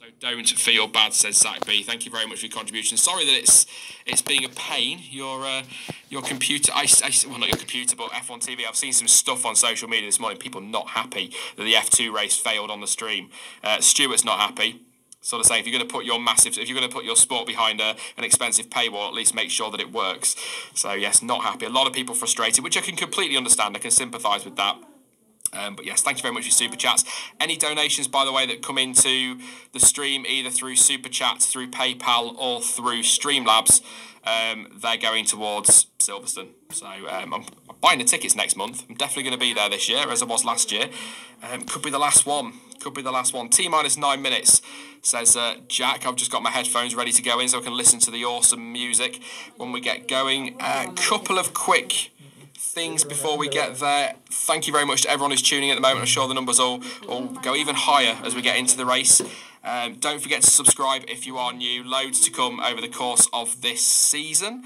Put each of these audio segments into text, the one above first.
So don't feel bad, says Zach B. Thank you very much for your contribution. Sorry that it's being a pain. Your computer, well, not your computer, but F1 TV. I've seen some stuff on social media this morning. People not happy that the F2 race failed on the stream. Stuart's not happy. Sort of saying, if you're going to put your sport behind an expensive paywall, at least make sure that it works. So yes, not happy. A lot of people frustrated, which I can completely understand. I can sympathise with that. But yes, thank you very much for your super chats. Any donations, by the way, that come into the stream, either through super chats, through PayPal, or through Streamlabs, they're going towards Silverstone. So I'm buying the tickets next month. I'm definitely going to be there this year, as I was last year. Could be the last one. Could be the last one. T-minus 9 minutes, says Jack. I've just got my headphones ready to go in so I can listen to the awesome music when we get going. A couple of quick things before we get there. Thank you very much to everyone who's tuning at the moment. I'm sure the numbers will go even higher as we get into the race. Don't forget to subscribe if you are new. Loads to come over the course of this season.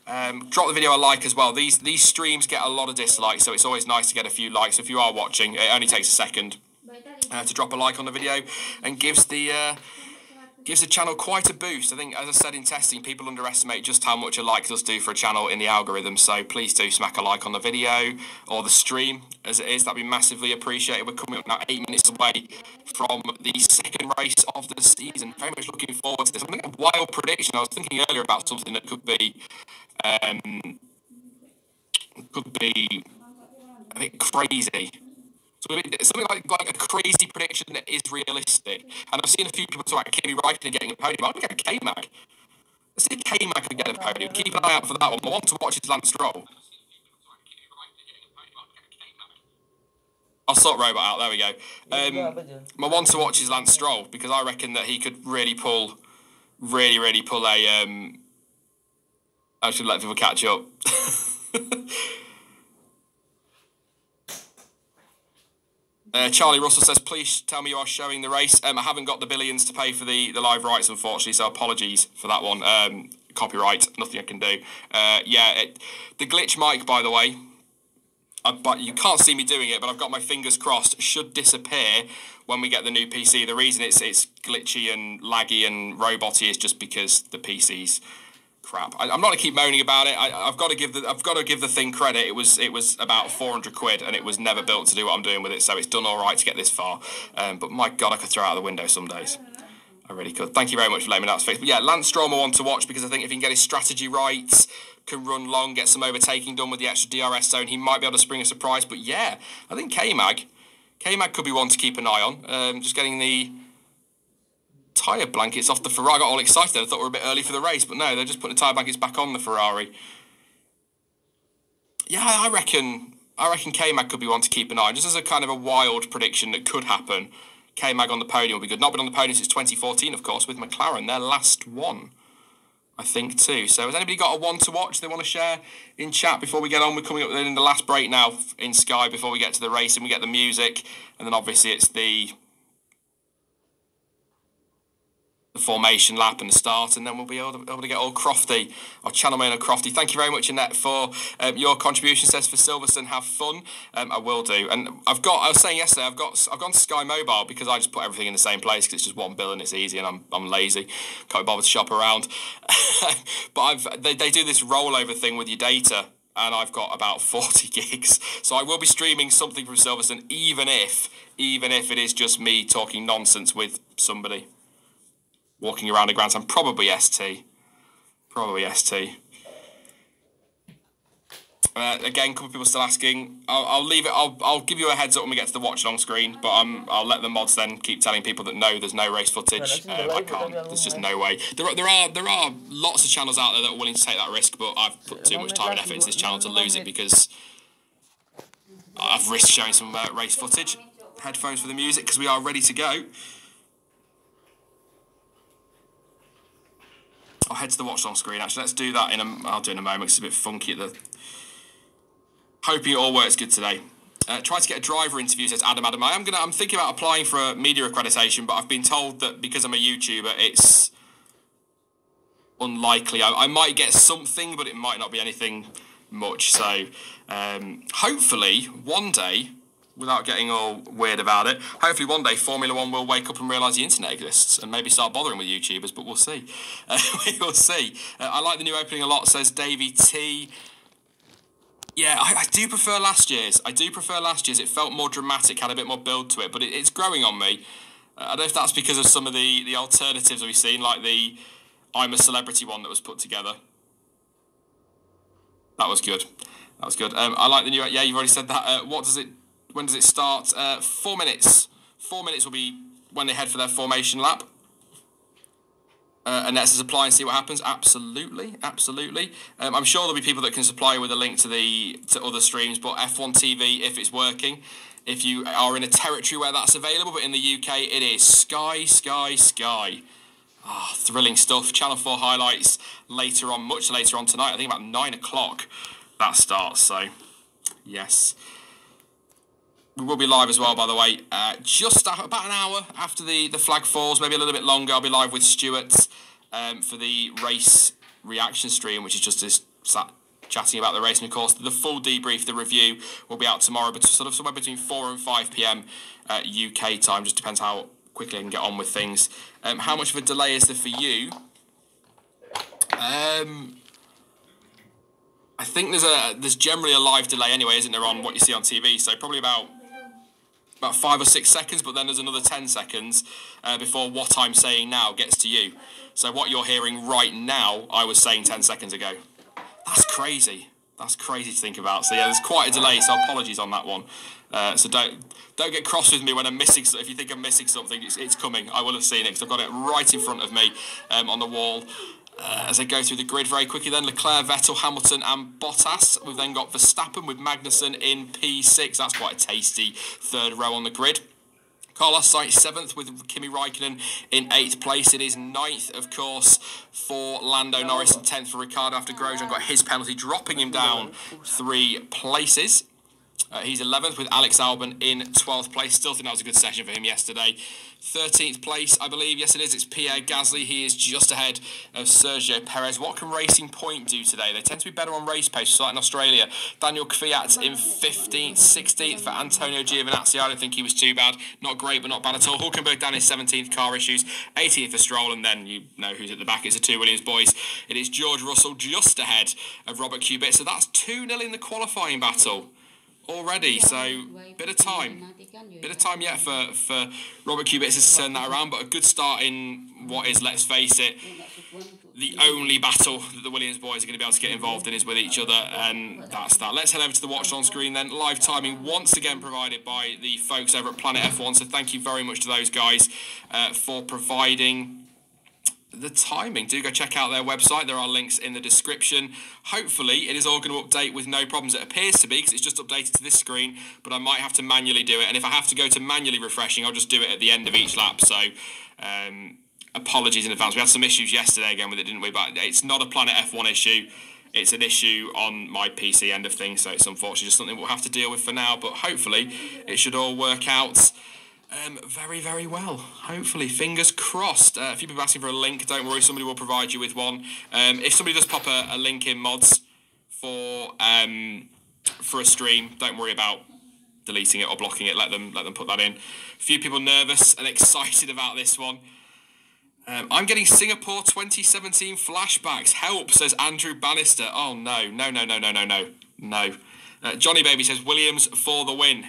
Drop the video a like as well. These streams get a lot of dislikes, so it's always nice to get a few likes. If you are watching, it only takes a second to drop a like on the video, and gives the channel quite a boost. I think, as I said in testing, people underestimate just how much a like does do for a channel in the algorithm. So please do smack a like on the video or the stream as it is. That'd be massively appreciated. We're coming up now 8 minutes away from the second race of the season. Very much looking forward to this. I'm making a wild prediction. I was thinking earlier about something that could be a bit crazy. Something like a crazy prediction that is realistic. And I've seen a few people talk about Kimi Räikkönen getting a podium. I'm going to get a K-Mag. Let's see if K-Mag can get a podium. Keep an eye out for that one. I want to watch his Lance Stroll. I'll sort Robot out. There we go. My one to watch is Lance Stroll, because I reckon that he could really pull a... I should let people catch up. Charlie Russell says, please tell me you are showing the race. I haven't got the billions to pay for the live rights, unfortunately, so apologies for that one. Copyright, nothing I can do. The glitch mic, by the way, but you can't see me doing it, but I've got my fingers crossed, should disappear when we get the new PC. The reason it's glitchy and laggy and roboty is just because the PC's crap. I'm not going to keep moaning about it. I've got to give the thing credit. It was about 400 quid, and it was never built to do what I'm doing with it. So it's done all right to get this far. But my God, I could throw it out the window some days. I really could. Thank you very much for letting me know that's fixed. But yeah, Lance Stroll I want to watch, because I think if he can get his strategy right, can run long, get some overtaking done with the extra DRS zone, he might be able to spring a surprise. But yeah, I think K-Mag could be one to keep an eye on. Just getting the tyre blankets off the Ferrari. I got all excited. I thought we were a bit early for the race, but no, they're just putting the tyre blankets back on the Ferrari. Yeah, I reckon K-Mag could be one to keep an eye on, just as a kind of a wild prediction that could happen. K-Mag on the podium would be good. Not been on the podium since 2014, of course, with McLaren, their last one, I think, too. So has anybody got a one to watch they want to share in chat before we get on? We're coming up in the last break now in Sky before we get to the race, and we get the music, and then obviously it's the formation lap and the start, and then we'll be able to get all crofty. Our channel main and crofty. Thank you very much, Annette, for your contribution. Says for Silverstone, have fun. I will do. And I was saying yesterday, I've gone to Sky Mobile, because I just put everything in the same place, because it's just one bill and it's easy, and I'm lazy, can't be bothered to shop around. But they do this rollover thing with your data, and I've got about 40 gigs, so I will be streaming something from Silverstone, even if it is just me talking nonsense with somebody walking around a grandstand. Probably ST. Again, a couple of people still asking. I'll leave it. I'll give you a heads up when we get to the watch along screen, but I'll let the mods then keep telling people that no, there's no race footage. I can't. There's just no way. There are lots of channels out there that are willing to take that risk, but I've put too much time and effort into this channel to lose it, because I've risked showing some race footage. Headphones for the music, because we are ready to go. I'll head to the watch on screen. Actually, let's do that I'll do in a moment. It's a bit funky at the. Hoping it all works good today. Try to get a driver interview, says Adam. I'm thinking about applying for a media accreditation, but I've been told that because I'm a YouTuber, it's unlikely. I might get something, but it might not be anything much. So hopefully one day without getting all weird about it. Hopefully one day Formula One will wake up and realise the internet exists and maybe start bothering with YouTubers, but we'll see. We will see. I like the new opening a lot, says Davey T. Yeah, I do prefer last year's. It felt more dramatic, had a bit more build to it, but it's growing on me. I don't know if that's because of some of the alternatives we've seen, like the I'm a Celebrity one that was put together. That was good. I like the new... Yeah, you've already said that. When does it start? 4 minutes. 4 minutes will be when they head for their formation lap. And let's supply and see what happens. Absolutely. I'm sure there'll be people that can supply you with a link to other streams, but F1 TV, if it's working, if you are in a territory where that's available, but in the UK it is Sky. Thrilling stuff. Channel 4 highlights much later on tonight. I think about 9 o'clock that starts. So, yes. We will be live as well, by the way. Just about an hour after the flag falls, maybe a little bit longer. I'll be live with Stuart for the race reaction stream, which is just us chatting about the race. And of course, the full debrief, the review, will be out tomorrow, but sort of somewhere between 4 and 5 p.m. UK time. Just depends how quickly I can get on with things. How much of a delay is there for you? I think there's generally a live delay anyway, isn't there, on what you see on TV? So probably about 5 or 6 seconds, but then there's another 10 seconds before what I'm saying now gets to you. So what you're hearing right now, I was saying 10 seconds ago. That's crazy. That's crazy to think about. So yeah, there's quite a delay, so apologies on that one. So don't get cross with me when I'm missing. If you think I'm missing something, it's coming. I will have seen it because I've got it right in front of me on the wall. As I go through the grid very quickly then, Leclerc, Vettel, Hamilton and Bottas. We've then got Verstappen with Magnussen in P6. That's quite a tasty third row on the grid. Carlos Sainz 7th with Kimi Raikkonen in 8th place. It is 9th, of course, for Lando Norris and 10th for Ricciardo after Grosjean got his penalty, dropping him down 3 places. He's 11th with Alex Albon in 12th place. Still think that was a good session for him yesterday. 13th place, I believe. Yes, it is. It's Pierre Gasly. He is just ahead of Sergio Perez. What can Racing Point do today? They tend to be better on race pace, just like in Australia. Daniel Kvyat in 15th. 16th for Antonio Giovinazzi. I don't think he was too bad. Not great, but not bad at all. Hulkenberg down in 17th. Car issues. 18th for Stroll, and then you know who's at the back. It's the 2 Williams boys. It is George Russell just ahead of Robert Kubica. So that's 2-0 in the qualifying battle already, so bit of time yet for Robert Kubica to turn that around, but a good start in what is, let's face it, the only battle that the Williams boys are going to be able to get involved in is with each other, and that's that. Let's head over to the watch on screen then. Live timing once again provided by the folks over at Planet F1, so thank you very much to those guys for providing the timing. Do go check out their website. There are links in the description. Hopefully it is all going to update with no problems. It appears to be because it's just updated to this screen, but I might have to manually do it, and if I have to go to manually refreshing, I'll just do it at the end of each lap. So apologies in advance. We had some issues yesterday again with it, didn't we? But it's not a Planet F1 issue. It's an issue on my PC end of things, so it's unfortunately just something we'll have to deal with for now, but hopefully it should all work out very, very well. Hopefully, fingers crossed. A few people asking for a link. Don't worry, somebody will provide you with one. If somebody does pop a link in mods for a stream, don't worry about deleting it or blocking it. Let them put that in. A few people nervous and excited about this one. I'm getting Singapore 2017 flashbacks. Help, says Andrew Bannister. Oh no. Johnny Baby says Williams for the win.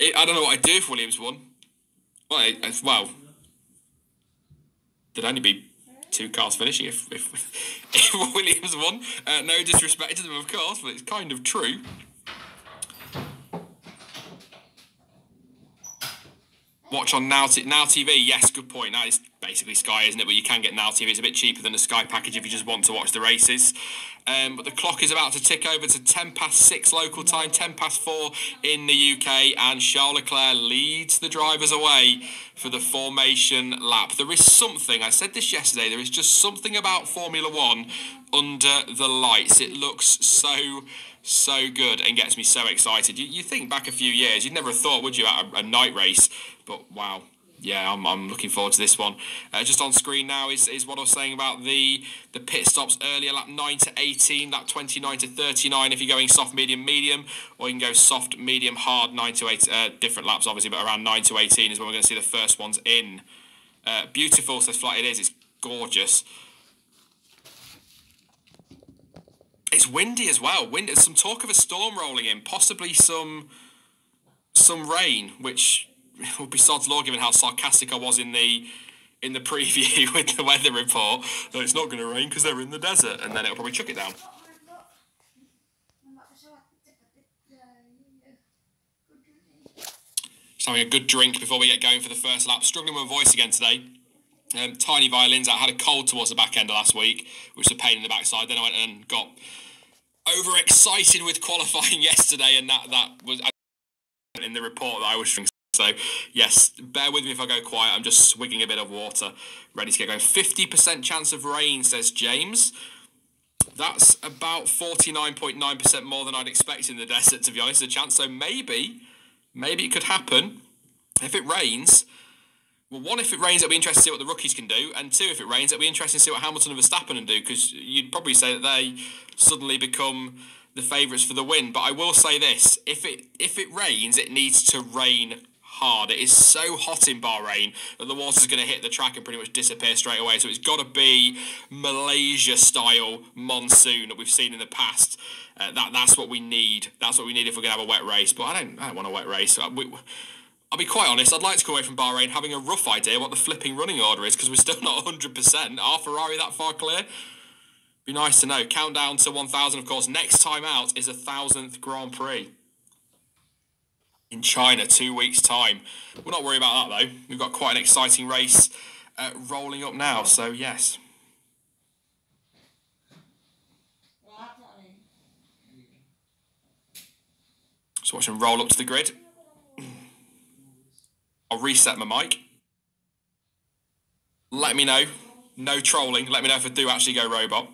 I don't know what I'd do if Williams won. Well, there'd only be 2 cars finishing if Williams won. No disrespect to them, of course, but it's kind of true. Watch on Now TV. Yes, good point. That is basically Sky, isn't it? But you can get Now TV. It's a bit cheaper than the Sky package if you just want to watch the races. But the clock is about to tick over to 6:10 local time, 4:10 in the UK, and Charles Leclerc leads the drivers away for the formation lap. There is something, I said this yesterday, there is just something about Formula One under the lights. It looks so good and gets me so excited. You think back a few years, you'd never have thought, would you, at a night race? But wow, Yeah, I'm looking forward to this one. Just on screen now is what I was saying about the pit stops earlier, lap 9 to 18, lap 29 to 39 if you're going soft, medium, medium, or you can go soft, medium, hard, 9 to 8, different laps obviously, but around 9 to 18 is when we're going to see the first ones in. Beautiful, says Flight. It is, it's gorgeous. It's windy as well. There's some talk of a storm rolling in, possibly some rain, which would be sod's law given how sarcastic I was in the preview with the weather report that it's not going to rain because they're in the desert, and then it'll probably chuck it down. Just having a good drink before we get going for the first lap. Struggling with my voice again today. Tiny violins. I had a cold towards the back end of last week, which was a pain in the backside. Then I went and got overexcited with qualifying yesterday, and that was in the report that I was drinking. So, yes, bear with me if I go quiet. I'm just swigging a bit of water, ready to get going. 50% chance of rain, says James. That's about 49.9% more than I'd expect in the desert, to be honest, the chance. So maybe it could happen. If it rains, well, one, if it rains, it'll be interesting to see what the rookies can do. And two, if it rains, it'll be interesting to see what Hamilton and Verstappen can do, because you'd probably say that they suddenly become the favourites for the win. But I will say this, if it rains, it needs to rain hard. It is so hot in Bahrain that the water's going to hit the track and pretty much disappear straight away. So it's got to be Malaysia-style monsoon that we've seen in the past. That's what we need. That's what we need if we're going to have a wet race. But I don't want a wet race. I'll be quite honest. I'd like to go away from Bahrain having a rough idea what the flipping running order is, because we're still not 100%. Are Ferrari that far clear? Be nice to know. Countdown to 1,000, of course. Next time out is a 1,000th Grand Prix in China, 2 weeks' time. We'll not worry about that, though. We've got quite an exciting race rolling up now, so yes. Just watch them roll up to the grid. I'll reset my mic. Let me know. No trolling. Let me know if I do actually go robot.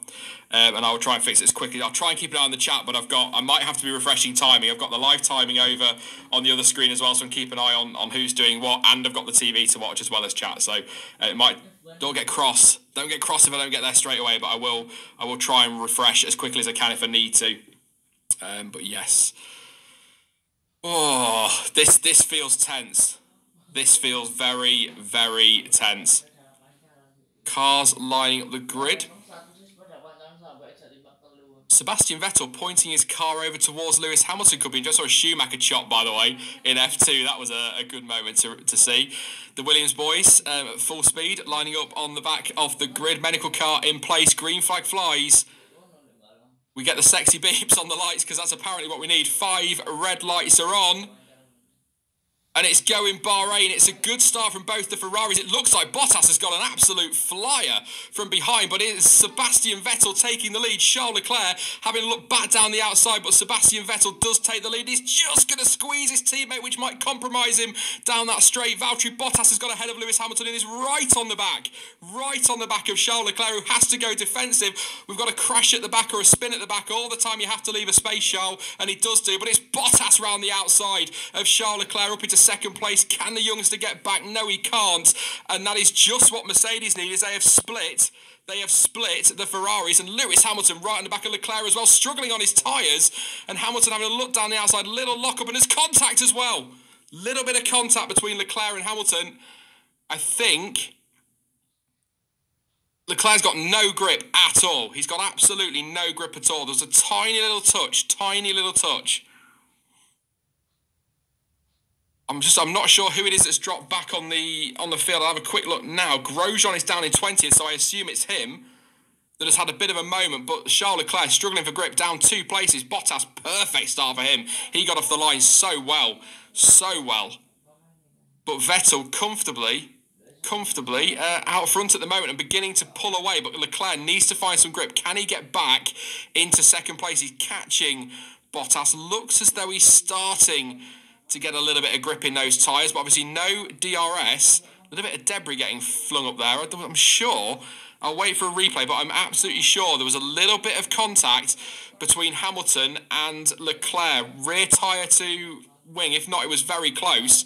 And I'll try and fix it as quickly. I'll try and keep an eye on the chat, but I might have to be refreshing timing. I've got the live timing over on the other screen as well, so I can keep an eye on who's doing what, and I've got the TV to watch as well as chat. So it might, don't get cross. Don't get cross if I don't get there straight away, but I will try and refresh as quickly as I can if I need to. But yes. Oh, this feels tense. This feels very, very tense. Cars lining up the grid. Sebastian Vettel pointing his car over towards Lewis Hamilton could be. Just saw a Schumacher chop, by the way, in F2. That was a good moment to see. The Williams boys at full speed, lining up on the back of the grid. Medical car in place. Green flag flies. We get the sexy beeps on the lights, because that's apparently what we need. 5 red lights are on. And it's going Bahrain. It's a good start from both the Ferraris. It looks like Bottas has got an absolute flyer from behind, but it is Sebastian Vettel taking the lead. Charles Leclerc having a look back down the outside, but Sebastian Vettel does take the lead. He's just going to squeeze his teammate, which might compromise him down that straight. Valtteri Bottas has got ahead of Lewis Hamilton and is right on the back of Charles Leclerc, who has to go defensive. We've got a crash at the back or a spin at the back. All the time you have to leave a space, Charles, and he does do, but it's Bottas round the outside of Charles Leclerc up into second place. Can the youngster get back? No, he can't. And that is just what Mercedes need, is they have split the Ferraris, and Lewis Hamilton right on the back of Leclerc as well, struggling on his tyres, and Hamilton having a look down the outside, little lock-up, and there's contact as well. Little bit of contact between Leclerc and Hamilton. I think Leclerc's got no grip at all. He's got absolutely no grip at all. There's a tiny little touch. I'm not sure who it is that's dropped back on the field. I'll have a quick look now. Grosjean is down in 20th, so I assume it's him that has had a bit of a moment. But Charles Leclerc struggling for grip, down 2 places. Bottas, perfect start for him. He got off the line so well. But Vettel comfortably out front at the moment and beginning to pull away. But Leclerc needs to find some grip. Can he get back into second place? He's catching Bottas. Looks as though he's starting to get a little bit of grip in those tyres, but obviously no DRS. A little bit of debris getting flung up there. I'm sure, I'll wait for a replay, but I'm absolutely sure there was a little bit of contact between Hamilton and Leclerc. Rear tyre to wing. If not, it was very close.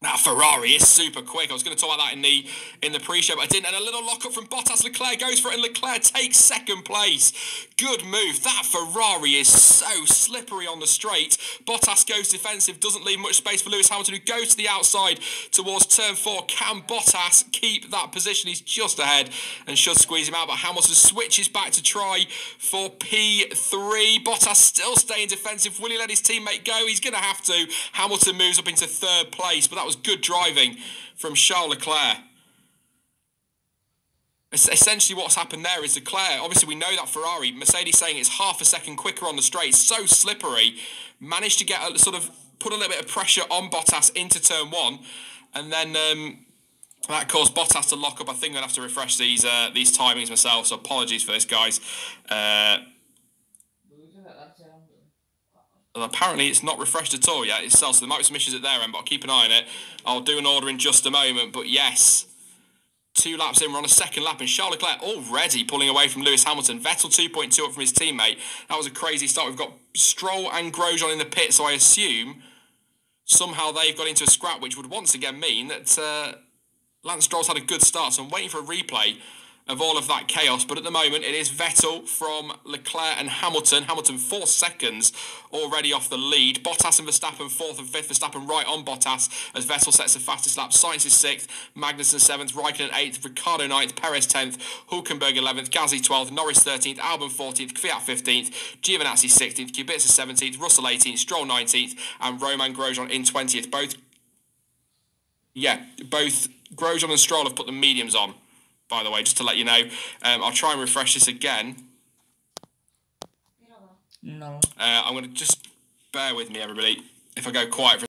Now Ferrari is super quick. I was going to talk about that in the pre-show, but I didn't. And a little lock-up from Bottas. Leclerc goes for it, and Leclerc takes second place. Good move. That Ferrari is so slippery on the straight. Bottas goes defensive, doesn't leave much space for Lewis Hamilton, who goes to the outside towards turn 4. Can Bottas keep that position? He's just ahead and should squeeze him out, but Hamilton switches back to try for P3. Bottas still staying defensive. Will he let his teammate go? He's going to have to. Hamilton moves up into third place, but that was good driving from Charles Leclerc. Essentially what's happened there is Leclerc, obviously we know that Ferrari, Mercedes saying it's half a second quicker on the straight, so slippery, managed to get a sort of, put a little bit of pressure on Bottas into turn 1, and then that caused Bottas to lock up. I think I'm going to have to refresh these timings myself, so apologies for this, guys. Well, apparently it's not refreshed at all yet itself, so there might be some issues at their end, but I'll keep an eye on it. I'll do an order in just a moment, but yes, 2 laps in, we're on a second lap, and Charles Leclerc already pulling away from Lewis Hamilton. Vettel 2.2 up from his teammate. That was a crazy start. We've got Stroll and Grosjean in the pit, so I assume somehow they've got into a scrap, which would once again mean that Lance Stroll's had a good start, so I'm waiting for a replay of all of that chaos, but at the moment it is Vettel from Leclerc and Hamilton. Hamilton 4 seconds already off the lead. Bottas and Verstappen 4th and 5th. Verstappen right on Bottas as Vettel sets the fastest lap. Sainz is 6th, Magnussen 7th, Raikkonen 8th, Ricciardo 9th, Perez 10th, Hulkenberg 11th, Gasly 12th, Norris 13th, Albon 14th, Kvyat 15th, Giovinazzi 16th, Kubica 17th, Russell 18th, Stroll 19th, and Romain Grosjean in 20th. Both Grosjean and Stroll have put the mediums on, by the way, just to let you know. I'll try and refresh this again. No. I'm going to just bear with me, everybody, if I go quiet for